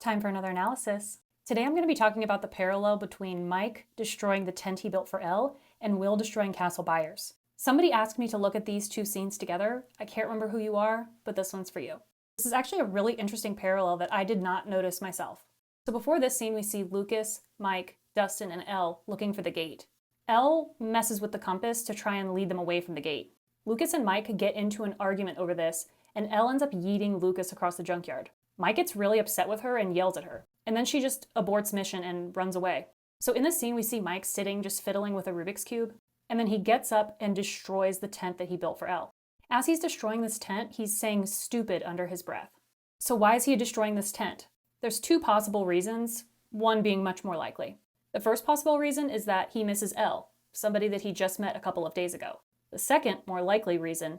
Time for another analysis. Today I'm going to be talking about the parallel between Mike destroying the tent he built for Elle and Will destroying Castle Byers. Somebody asked me to look at these two scenes together. I can't remember who you are, but this one's for you. This is actually a really interesting parallel that I did not notice myself. So before this scene, we see Lucas, Mike, Dustin, and Elle looking for the gate. Elle messes with the compass to try and lead them away from the gate. Lucas and Mike get into an argument over this, and Elle ends up yeeting Lucas across the junkyard. Mike gets really upset with her and yells at her, and then she just aborts mission and runs away. So in this scene, we see Mike sitting just fiddling with a Rubik's Cube, and then he gets up and destroys the tent that he built for Elle. As he's destroying this tent, he's saying stupid under his breath. So why is he destroying this tent? There's two possible reasons, one being much more likely. The first possible reason is that he misses Elle, somebody that he just met a couple of days ago. The second, more likely reason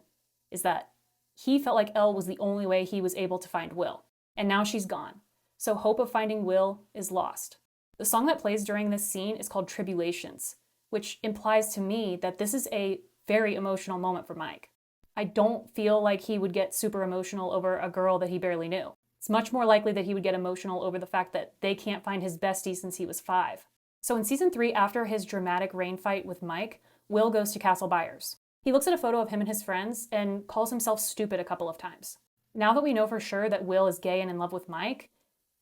is that he felt like Elle was the only way he was able to find Will. And now she's gone, so hope of finding Will is lost. The song that plays during this scene is called Tribulations, which implies to me that this is a very emotional moment for Mike. I don't feel like he would get super emotional over a girl that he barely knew. It's much more likely that he would get emotional over the fact that they can't find his bestie since he was 5. So in season 3, after his dramatic rain fight with Mike, Will goes to Castle Byers. He looks at a photo of him and his friends and calls himself stupid a couple of times. Now that we know for sure that Will is gay and in love with Mike,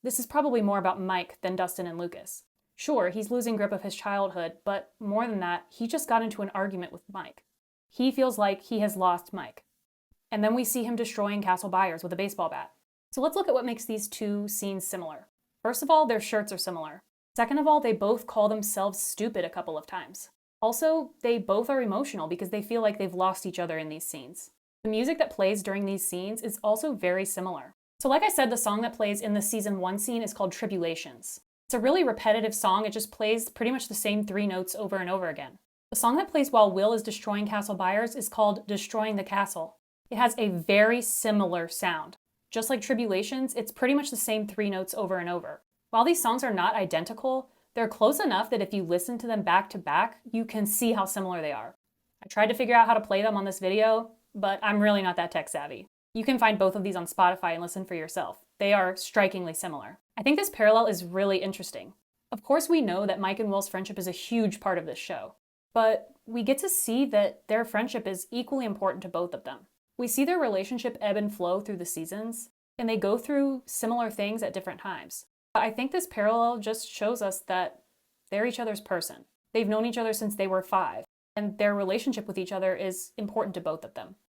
this is probably more about Mike than Dustin and Lucas. Sure, he's losing grip of his childhood, but more than that, he just got into an argument with Mike. He feels like he has lost Mike. And then we see him destroying Castle Byers with a baseball bat. So let's look at what makes these two scenes similar. First of all, their shirts are similar. Second of all, they both call themselves stupid a couple of times. Also, they both are emotional because they feel like they've lost each other in these scenes. The music that plays during these scenes is also very similar. So like I said, the song that plays in the season 1 scene is called Tribulations. It's a really repetitive song. It just plays pretty much the same 3 notes over and over again. The song that plays while Will is destroying Castle Byers is called Destroying the Castle. It has a very similar sound. Just like Tribulations, it's pretty much the same 3 notes over and over. While these songs are not identical, they're close enough that if you listen to them back to back, you can see how similar they are. I tried to figure out how to play them on this video, but I'm really not that tech savvy. You can find both of these on Spotify and listen for yourself. They are strikingly similar. I think this parallel is really interesting. Of course, we know that Mike and Will's friendship is a huge part of this show, but we get to see that their friendship is equally important to both of them. We see their relationship ebb and flow through the seasons, and they go through similar things at different times. But I think this parallel just shows us that they're each other's person. They've known each other since they were 5, and their relationship with each other is important to both of them.